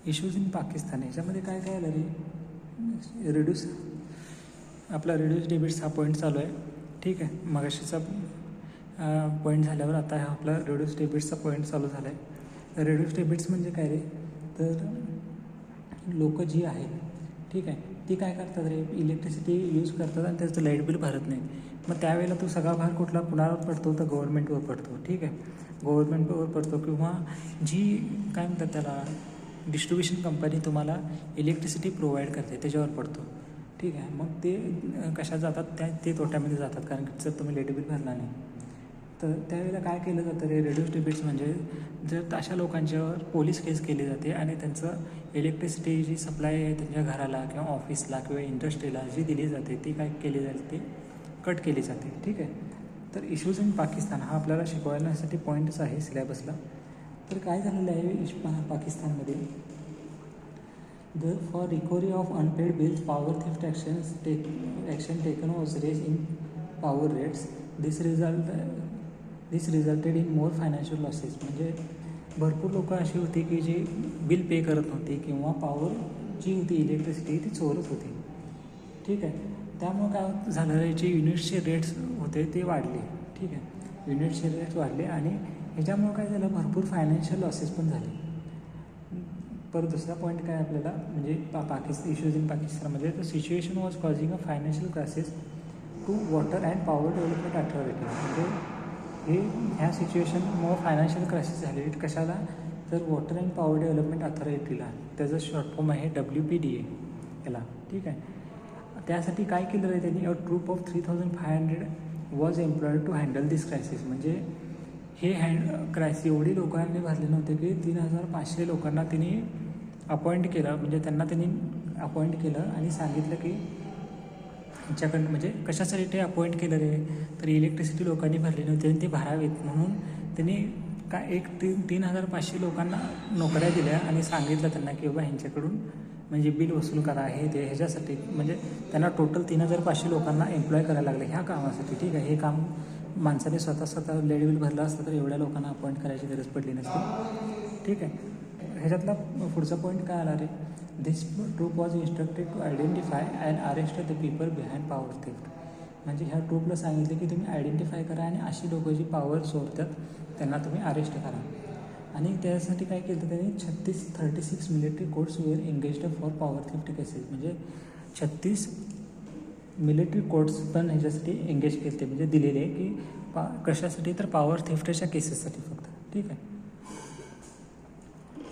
Issues in Pakistan याच्यामध्ये काय काय आलं रे, आपला रिड्यूस डेबिट्स हा पॉईंट चालू आहे. ठीक आहे, मगाशीचा पॉईंट झाल्यावर आता हा आपला रिड्यूस डेबिट्सचा पॉईंट चालू झाला आहे. रिड्यूस डेबिट्स म्हणजे काय रे, तर लोक जी आहेत, ठीक आहे, ती काय करतात रे, इलेक्ट्रिसिटी यूज करतात आणि त्याचं लाईट बिल भरत नाही. मग त्यावेळेला तो सगळा भार कुणावर पडतो, तर गव्हर्नमेंटवर पडतो. ठीक आहे, गव्हर्नमेंटवर पडतो किंवा जी काय म्हणतात त्याला डिस्ट्रीब्युशन कंपनी तुम्हाला इलेक्ट्रिसिटी प्रोव्हाइड करते त्याच्यावर पडतो. ठीक आहे, मग ते कशात जातात, ते तोट्यामध्ये जातात, कारण की जर तुम्ही लाईट बिल भरला नाही तर त्यावेळेला काय केलं जातं रे, रिड्यूस डेबिट्स म्हणजे जर अशा लोकांच्यावर पोलीस केस केली जाते आणि त्यांचं इलेक्ट्रिसिटी जी सप्लाय आहे त्यांच्या घराला किंवा ऑफिसला किंवा इंडस्ट्रीला जी दिली जाते ती काय केली जाते, ती कट केली जाते. ठीक आहे, तर इश्यूज इन पाकिस्तान हा आपल्याला शिकवण्यासाठी पॉईंटच आहे सिलेबसला. तर काय झालेलं आहे पाकिस्तानमध्ये, for recovery of unpaid bills power theft action taken was raise in power rates. This resulted in more financial losses. म्हणजे भरपूर लोक अशी होती की जी बिल पे करत नव्हती किंवा पॉवर जी होती इलेक्ट्रिसिटी ती चोरत होती. ठीक आहे, त्यामुळं काय झालं, जे युनिट्सचे रेट्स होते ते वाढले. ठीक आहे, युनिट्सचे रेट्स वाढले आणि ह्याच्यामुळं काय झालं, भरपूर फायनान्शियल लॉसेस पण झाले. परत दुसरा पॉईंट काय आपल्याला म्हणजे इश्यूज इन पाकिस्तानमध्ये, तर situation was causing a financial crisis to water and power development authority. म्हणजे ह्या सिच्युएशनमुळं फायनान्शियल क्रायसिस झाली कशाला, तर वॉटर अँड पॉवर डेव्हलपमेंट अथॉरिटीला. त्याचं शॉर्ट फॉर्म आहे WPDA याला. ठीक आहे, त्यासाठी काय केलं आहे त्यांनी, a troop of 3500 was employed to handle this crisis. म्हणजे हे क्रायसिस एवढी लोकांनी भरले नव्हते की 3500 लोकांना त्यांनी अपॉइंट केलं. म्हणजे त्यांना त्यांनी अपॉइंट केलं आणि सांगितलं की ह्यांच्याकडनं म्हणजे कशासाठी ते अपॉइंट केलं रे, तर इलेक्ट्रिसिटी लोकांनी भरली नव्हती आणि ते भरावेत म्हणून त्यांनी काय 3500 लोकांना नोकऱ्या दिल्या आणि सांगितलं त्यांना की बाबा ह्यांच्याकडून म्हणजे बिल वसूल करा हे ते ह्याच्यासाठी. म्हणजे त्यांना टोटल 3500 लोकांना एम्प्लॉय करायला लागले ह्या कामासाठी. ठीक आहे, हे काम माणसाने स्वतः लाईट बिल भरलं असतं तर एवढ्या लोकांना अपॉइंट करायची गरज पडली नसती. ठीक आहे, ह्याच्यातला पुढचा पॉईंट काय आला रे, this troop was instructed to identify and arrest the people behind power theft. म्हणजे ह्या ट्रूपला सांगितलं की तुम्ही आयडेंटिफाय करा आणि अशी लोकं जी पॉवर चोरतात त्यांना तुम्ही अरेस्ट करा. आणि त्यासाठी काय केलं त्यांनी 36 military courts were engaged for power theft cases. म्हणजे 36 मिलिटरी कोर्ट्स पण ह्याच्यासाठी एंगेज केले, म्हणजे दिलेले की कशासाठी, तर पॉवर थेफ्टच्या केसेससाठी फक्त. ठीक आहे,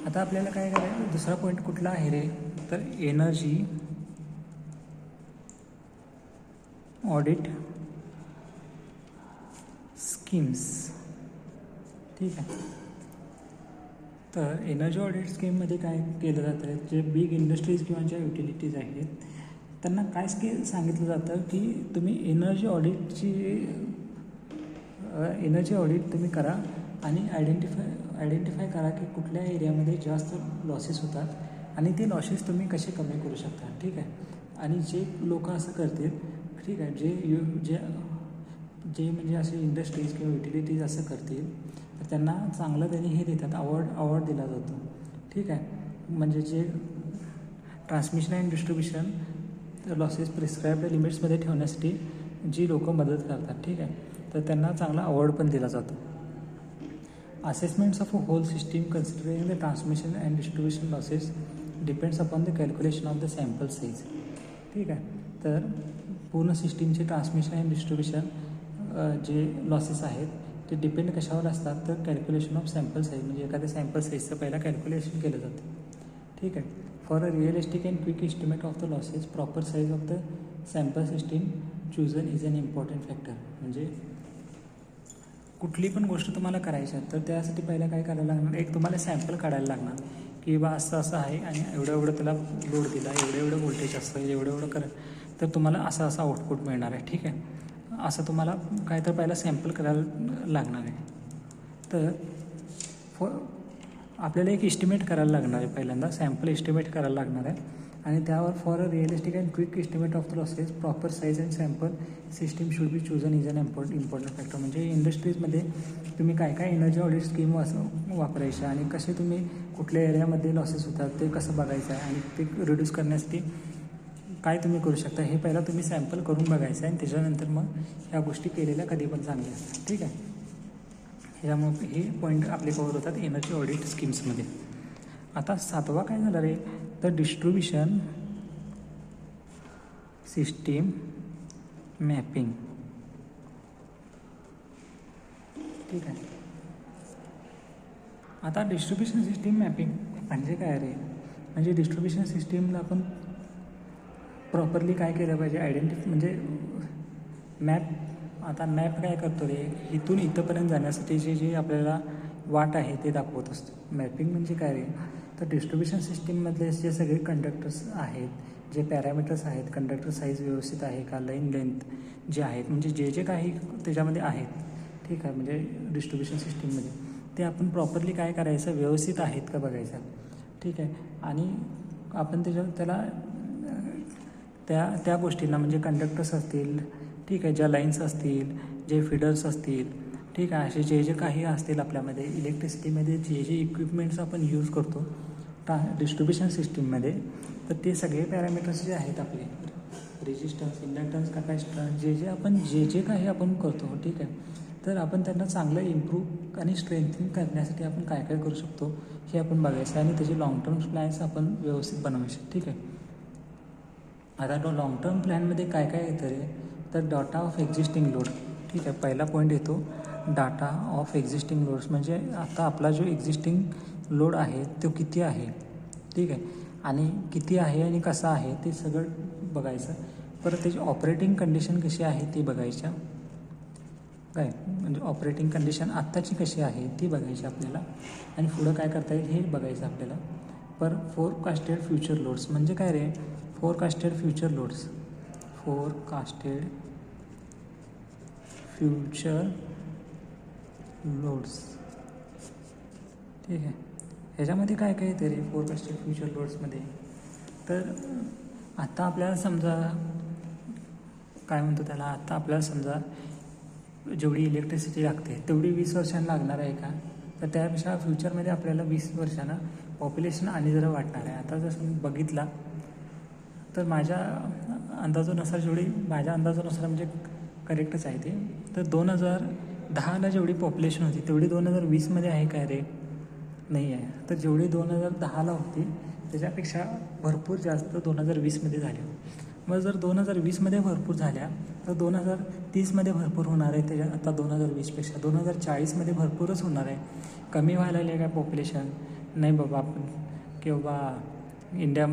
आता आपल्याला काय करायचं, दुसरा पॉईंट कुठला आहे रे, तर एनर्जी ऑडिट स्कीम्स. ठीक आहे, तर एनर्जी ऑडिट स्कीममध्ये काय केलं जातं, जे बिग इंडस्ट्रीज किंवा ज्या युटिलिटीज आहेत त्यांना काय सांगितलं जातं की तुम्ही एनर्जी ऑडिट तुम्ही करा आणि आयडेंटिफाय करा की कुठल्या एरियामध्ये जास्त लॉसेस होतात आणि ते लॉसेस तुम्ही कसे कमी करू शकता. ठीक आहे, आणि जे लोक असं करतील, ठीक आहे, जे म्हणजे असे इंडस्ट्रीज किंवा युटिलिटीज असं करतील तर त्यांना चांगलं त्यांनी हे देतात, अवॉर्ड दिला जातो. ठीक आहे, म्हणजे जे transmission and distribution losses prescribed लिमिट्समध्ये ठेवण्यासाठी जी लोकं मदत करतात. ठीक आहे, तर त्यांना चांगला अवॉर्ड पण दिला जातो. Assessments of a whole system considering the transmission and distribution losses depends upon the calculation of the sample size. ठीक आहे, तर पूर्ण सिस्टीमचे ट्रान्समिशन अँड डिस्ट्रीब्युशन जे लॉसेस आहेत ते डिपेंड कशावर असतात, तर कॅल्क्युलेशन ऑफ सॅम्पल साईज. म्हणजे एखाद्या सॅम्पल साईजचं पहिला कॅल्क्युलेशन केलं जातं. ठीक आहे, for a realistic and quick estimate of the losses proper size of the sample system chosen is an important factor. म्हणजे कुठली पण गोष्ट तुम्हाला करायची आहे तर त्यासाठी पहिला काय करायला लागणार, एक तुम्हाला सॅम्पल काढायला लागणार की बा असं आहे आणि एवढं त्याला लोड दिला, एवढं व्होल्टेज असतं, एवढं तर तुम्हाला असं आउटपुट मिळणार आहे. ठीक आहे, असं तुम्हाला काय तर पहिला सॅम्पल करायला लागणार आहे. तर आपल्याला एक इस्टिमेट करायला लागणार आहे. पहिल्यांदा सॅम्पल इस्टिमेट करायला लागणार आहे आणि त्यावर for a realistic and quick estimate of the losses proper size and sample system should be chosen is an important factor. म्हणजे इंडस्ट्रीजमध्ये तुम्ही काय काय एनर्जी ऑडिट स्कीम वापरायच्या आणि कसे तुम्ही कुठल्या एरियामध्ये लॉसेस होतात ते कसं बघायचं आहे आणि ते रिड्यूस करण्यासाठी काय तुम्ही करू शकता हे पहिला तुम्ही सॅम्पल करून बघायचं आहे आणि त्याच्यानंतर मग ह्या गोष्टी केलेल्या कधी पण चांगल्या असतात. ठीक आहे. ह्यामुळे हे पॉईंट आपले कवर होतात एनर्जी ऑडिट स्कीम्समध्ये. आता 7वा काय झालं रे, तर डिस्ट्रीब्युशन सिस्टीम मॅपिंग. ठीक आहे. आता डिस्ट्रीब्युशन सिस्टीम मॅपिंग म्हणजे काय रे, म्हणजे डिस्ट्रीब्युशन सिस्टीमला आपण प्रॉपरली काय केलं पाहिजे, म्हणजे मॅप. आता मॅप काय करतो रे, इथून इथंपर्यंत जाण्यासाठी जे आपल्याला वाट आहे ते दाखवत असतो. मॅपिंग म्हणजे काय रे, तर डिस्ट्रीब्युशन सिस्टीममधले जे सगळे कंडक्टर्स आहेत, जे पॅरामीटर्स आहेत, कंडक्टर साईज व्यवस्थित आहे का, लाईन लेंथ जे आहेत, म्हणजे जे काही त्याच्यामध्ये आहेत. ठीक आहे. म्हणजे डिस्ट्रीब्युशन सिस्टीममध्ये ते आपण प्रॉपरली काय करायचं, व्यवस्थित आहेत का बघायचं. ठीक आहे. आणि आपण त्याला त्या गोष्टींना म्हणजे कंडक्टर्स असतील, ठीक आहे, ज्या लाईन्स असतील, जे फीडर्स असतील, ठीक आहे, असे जे काही असतील आपल्यामध्ये इलेक्ट्रिसिटीमध्ये जे इक्विपमेंट्स आपण यूज करतो डिस्ट्रीब्युशन सिस्टीममध्ये, तर ते सगळे पॅरामीटर्स जे आहेत आपले रेजिस्टन्स, इंडक्टन्स, कॅपॅसिटन्स, जे काही आपण करतो. ठीक आहे. तर आपण त्यांना चांगलं इम्प्रूव्ह आणि स्ट्रेंथनिंग करण्यासाठी आपण काय काय करू शकतो हे आपण बघायचं आणि त्याचे लॉंग टर्म प्लॅन्स आपण व्यवस्थित बनवायचे. ठीक आहे. आता लॉंग टर्म प्लॅनमध्ये काय काय येतं रे, तर डाटा ऑफ एक्झिस्टिंग लोड. ठीक आहे. पहिला पॉईंट येतो डाटा ऑफ एक्झिस्टिंग लोड्स, म्हणजे आता आपला जो एक्झिस्टिंग लोड आहे तो किती आहे. ठीक आहे. आणि किती आहे आणि कसा आहे ते सगळं बघायचं. परत त्याची ऑपरेटिंग कंडिशन कशी आहे ती बघायच्या. काय म्हणजे ऑपरेटिंग कंडिशन आत्ताची कशी आहे ती बघायची आपल्याला आणि पुढं काय करता येईल हे बघायचं आपल्याला. फोरकास्टेड फ्युचर लोड्स म्हणजे काय रे, forecasted future loads, forecasted future loads. ठीक आहे. ह्याच्यामध्ये काय काय येते रे फोरकास्टेड फ्युचर लोड्समध्ये, तर आत्ता आपल्याला समजा काय म्हणतो त्याला, आत्ता आपल्याला समजा जेवढी इलेक्ट्रिसिटी लागते तेवढी 20 वर्षांना लागणार आहे का, तर त्यापेक्षा फ्युचरमध्ये आपल्याला 20 वर्षांना पॉप्युलेशन आणि जरा वाटणार आहे. आता जसं मी बघितला तर माझ्या अंदाजानुसार म्हणजे करेक्टच आहे ते, तर 2010ला जेवढी पॉप्युलेशन होती तेवढी 2020मध्ये आहे काय रे, नाही आहे. तर जेवढी 2010ला होती त्याच्यापेक्षा भरपूर जास्त 2020मध्ये झाली. मग जर 2020मध्ये भरपूर झाल्या तर 2030मध्ये भरपूर होणार आहे. त्याच्या आता 2020पेक्षा 2040मध्ये भरपूरच होणार आहे. कमी व्हायला लागले काय पॉप्युलेशन, नाही बाबा. आपण किंवा इंडिया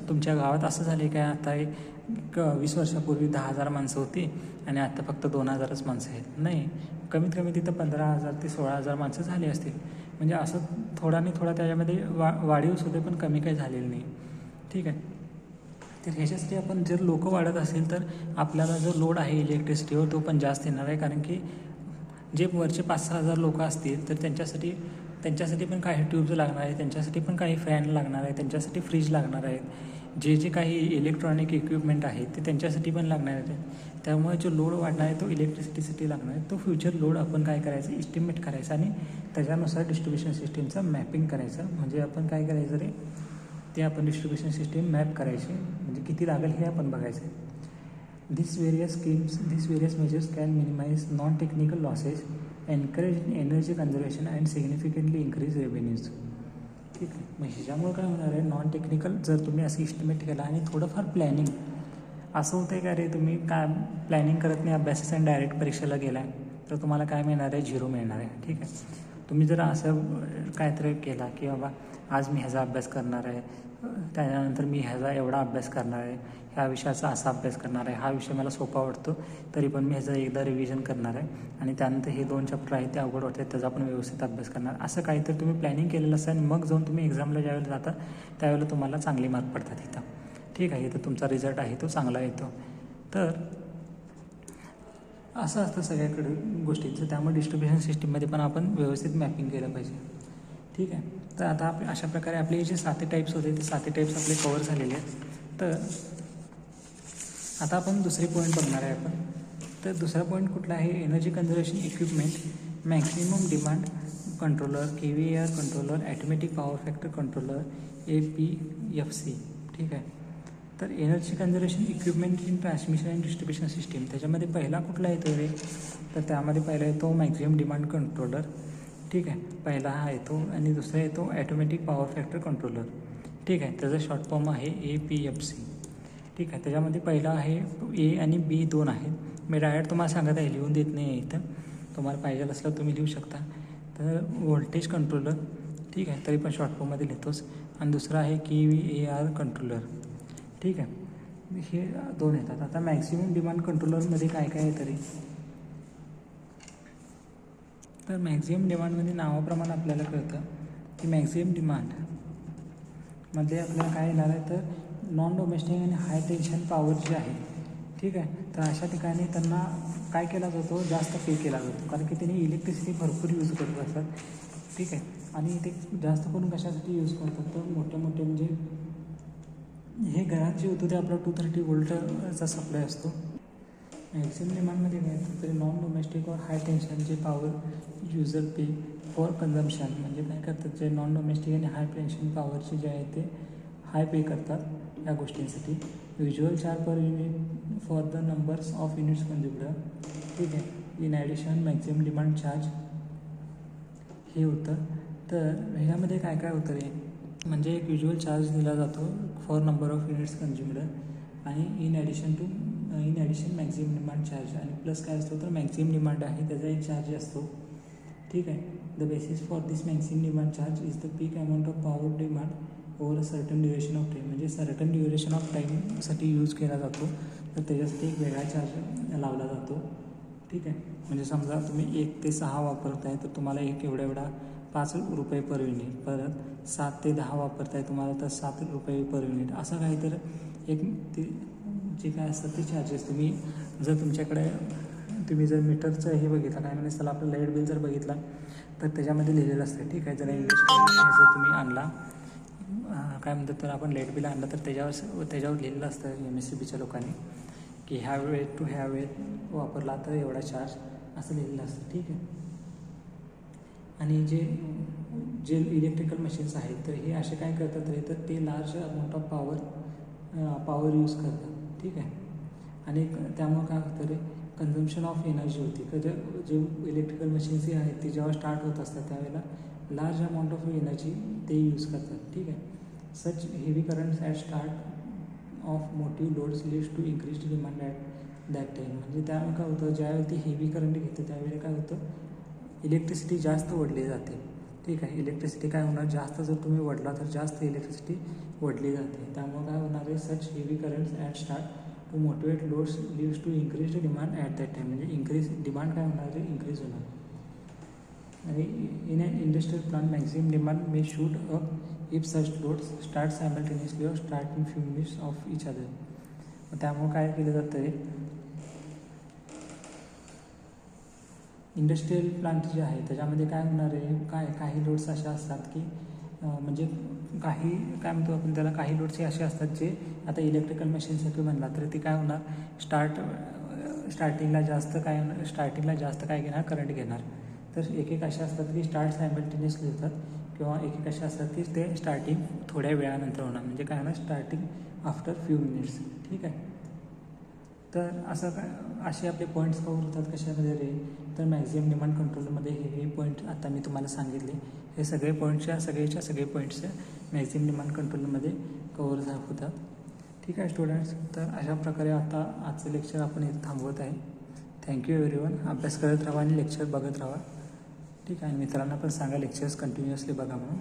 तुमच्या गावात असं झाले काय, आता एक 20 वर्षापूर्वी 10,000 माणसं होती आणि आता फक्त 2,000च माणसं आहेत. नाही, कमीत कमी तिथं 15,000 ते 16,000 माणसं झाली असतील. म्हणजे असं थोडा नाही थोडा त्याच्यामध्ये वाढीव सुद्धा पण कमी काही झालेलं नाही. ठीक आहे. तर ह्याच्यासाठी आपण जर लोक वाढत असेल तर आपल्याला जो लोड आहे इलेक्ट्रिसिटीवर तो पण जास्त येणार आहे. कारण की जे वरचे 5-6 हजार लोक असतील तर त्यांच्यासाठी पण काही ट्यूब्स लागणार आहे, त्यांच्यासाठी पण काही फॅन लागणार आहे, त्यांच्यासाठी फ्रीज लागणार आहेत, जे काही इलेक्ट्रॉनिक इक्विपमेंट आहेत ते त्यांच्यासाठी पण लागणार आहेत. त्यामुळे जो लोड वाढणार आहे तो इलेक्ट्रिसिटीसाठी लागणार आहे. तो फ्युचर लोड आपण काय करायचं, इस्टिमेट करायचं आणि त्याच्यानुसार डिस्ट्रीब्युशन सिस्टीमचं मॅपिंग करायचं. म्हणजे आपण काय करायचं रे, ते आपण डिस्ट्रीब्युशन सिस्टीम मॅप करायची, म्हणजे किती लागेल हे आपण बघायचं. This various measures can minimise non technical losses, encourage energy conservation and significantly increase revenues. ठीक आहे. मग ह्याच्यामुळे काय होणार आहे, नॉन टेक्निकल जर तुम्ही असं इस्टिमेट केला आणि थोडंफार प्लॅनिंग, असं होतं आहे का रे, तुम्ही काय प्लॅनिंग करत नाही अभ्यासाचं आणि डायरेक्ट परीक्षेला गेला आहे तर तुम्हाला काय मिळणार आहे, 0 मिळणार आहे. ठीक आहे. तुम्ही जर असं काहीतरी केला की बाबा आज मी ह्याचा अभ्यास करणार आहे, त्याच्यानंतर मी ह्याचा एवढा अभ्यास करणार आहे, ह्या विषयाचा असा अभ्यास करणार आहे, हा विषय मला सोपा वाटतो तरी पण मी ह्याचं एकदा रिव्हिजन करणार आहे आणि त्यानंतर हे 2 चॅप्टर आहेत ते अवघड वाटतात त्याचा पण व्यवस्थित अभ्यास करणार, असं काहीतरी तुम्ही प्लॅनिंग केलेलं असतं आणि मग जाऊन तुम्ही एक्झामला ज्यावेळेला जाता त्यावेळेला तुम्हाला चांगले मार्क पडतात इथं. ठीक आहे. तर तुमचा रिझल्ट आहे तो चांगला येतो. तर असं असतं सगळ्याकडे गोष्टींचं. त्यामुळे डिस्ट्रीब्युशन सिस्टीममध्ये पण आपण व्यवस्थित मॅपिंग केलं पाहिजे. ठीक आहे. तर आता अशा प्रकारे आपले जे 7 टाईप्स होते ते 7 टाईप्स आपले कवर झालेले आहेत. तर आता आपण दुसरे पॉईंट बघणार आहे आपण. तर दुसरा पॉईंट कुठला आहे, energy conservation equipment, maximum demand controller, KVAR controller, automatic power factor controller, APFC. ठीक आहे. तर energy conservation equipment in transmission and distribution system, त्याच्यामध्ये पहिला कुठला येतो रे, तर त्यामध्ये पहिला येतो मॅक्झिमम डिमांड कंट्रोलर. ठीक आहे, पहिला हा येतो. आणि दुसरा येतो ॲटोमॅटिक पॉवर फॅक्टर कंट्रोलर. ठीक आहे, त्याचा शॉर्ट फॉर्म आहे APFC. ठीक आहे, त्याच्यामध्ये पहिला आहे A आणि B 2 आहेत. मी डायरेक्ट तुम्हाला सांगत आहे, लिहून देत नाही आहे इथं, तुम्हाला पाहिजे असलं तुम्ही लिहू शकता. तर व्होल्टेज कंट्रोलर, ठीक आहे, तरी पण शॉर्ट फॉर्ममध्ये लिहितोच. आणि दुसरा आहे KVAR कंट्रोलर. ठीक आहे, हे 2 येतात. आता मॅक्सिमम डिमांड कंट्रोलरमध्ये काय काय आहे तरी, तर मॅक्झिमम डिमांडमध्ये नावाप्रमाणे आपल्याला कळतं की मॅक्झिमम डिमांडमध्ये आपल्याला काय येणार आहे, तर नॉन डोमेस्टिक आणि हाय टेन्शन पॉवर जे आहे. ठीक आहे, तर अशा ठिकाणी त्यांना काय केला जातो, जास्त पे केला जातो, कारण की त्यांनी इलेक्ट्रिसिटी भरपूर यूज करत असतात. ठीक आहे, आणि ते जास्त करून कशासाठी यूज करतात, तर मोठे मोठे म्हणजे हे घरात जे होतं ते आपला 230 व्होल्टचा सप्लाय असतो. मॅक्सिमम डिमांडमध्ये काय येतं, तरी नॉन डोमेस्टिक व हाय टेन्शन जे power user pay for consumption, म्हणजे काय करतात, जे नॉन डोमेस्टिक आणि हाय टेन्शन पॉवरचे जे आहे ते हाय पे करतात या गोष्टींसाठी. Usual charge per unit for the numbers of units consumed. ठीक आहे, in addition maximum demand charge हे होतं. तर ह्यामध्ये काय काय होतं रे, म्हणजे एक युज्युअल चार्ज दिला जातो for number of units consumed, आणि in addition maximum demand charge, आणि प्लस काय असतो, तर मॅक्झिमम डिमांड आहे त्याचा एक चार्ज असतो. ठीक आहे, the basis for this maximum demand charge is the peak amount of power demand over a certain duration of time, म्हणजे सर्टन ड्युरेशन ऑफ टाईमसाठी यूज केला जातो. तर त्याच्यासाठी एक वेगळा चार्ज लावला जातो. ठीक आहे, म्हणजे समजा तुम्ही 1 ते 6 वापरताय तर तुम्हाला एक एवढा 5 रुपये पर युनिट, परत 7 ते 10 वापरताय तुम्हाला तर 7 रुपये पर युनिट, असं काही तर एक ते जे काय असतात ते चार्जेस. तुम्ही जर तुमच्याकडे तुम्ही जर मीटरचं हे बघितलं, काय म्हणजे त्याला आपलं लाईट बिल जर बघितला तर त्याच्यामध्ये लिहिलेलं असतं. ठीक आहे, जर इंडस्ट्रियल जर तुम्ही आणला काय म्हणतात, तर आपण लाईट बिल आणलं तर त्याच्यावर लिहिलेलं असतं MSEBच्या लोकांनी की ह्या वेळेत टू ह्या वेळेत वापरला तर एवढा चार्ज असं लिहिलेलं असतं. ठीक आहे, आणि जे इलेक्ट्रिकल मशीन्स आहेत तर हे असे काय करतात रे, तर ते large amount of power use करतात. ठीक आहे, आणि त्यामुळं काय होतं रे, कन्झम्पशन ऑफ एनर्जी होती. जे इलेक्ट्रिकल मशीन्स जे आहेत ते जेव्हा स्टार्ट होत असतात त्यावेळेला लार्ज अमाऊंट ऑफ एनर्जी ते यूज करतात. ठीक आहे, such heavy currents at start of motive loads leads to increase demand at that time, म्हणजे त्यामुळे काय होतं, ज्यावेळी ती हेवी करंट घेते त्यावेळी काय होतं, इलेक्ट्रिसिटी जास्त ओढली जाते. ठीक आहे, इलेक्ट्रिसिटी काय होणार, जास्त जर तुम्ही ओढला तर जास्त इलेक्ट्रिसिटी ओढली जाते. त्यामुळे काय होणार आहे, such heavy currents at start to motivate loads leads to increase demand at that time, म्हणजे डिमांड काय होणार आहे, इन्क्रीज होणार. आणि in an industrial plant maximum demand may shoot up if such loads start simultaneously or start in few minutes of each other. त्यामुळे काय केलं जातं आहे, इंडस्ट्रियल प्लांट जे आहे त्याच्यामध्ये काय होणार आहे, काही लोड्स अशा असतात की म्हणजे काही काय म्हणतो आपण त्याला, काही लोड्स असे असतात जे आता इलेक्ट्रिकल मशीनसाठी म्हणला तर ते काय होणार, स्टार्टिंगला जास्त काय घेणार, करंट घेणार. तर एक अशा असतात की स्टार्ट सायमल्टेनियसली होतात, किंवा एक अशा असतात की ते स्टार्टिंग थोड्या वेळानंतर होणार, म्हणजे काय होणार, स्टार्टिंग आफ्टर फ्यू मिनिट्स. ठीक आहे, तर असं असे आपले पॉईंट्स कवर होतात कशामध्ये रे, तर मॅक्झिमम डिमांड कंट्रोलमध्ये हे पॉईंट आता मी तुम्हाला सांगितले, हे सगळे सगळे पॉईंट्स मॅक्झिमम डिमांड कंट्रोलमध्ये कवर होतात. ठीक आहे स्टुडंट्स, तर अशा प्रकारे आता आजचं लेक्चर आपण इथे थांबवत आहे. Thank you everyone. अभ्यास करत राहा आणि लेक्चर बघत राहा. ठीक आहे, मित्रांना पण सांगा लेक्चर्स कंटिन्युअसली बघा म्हणून.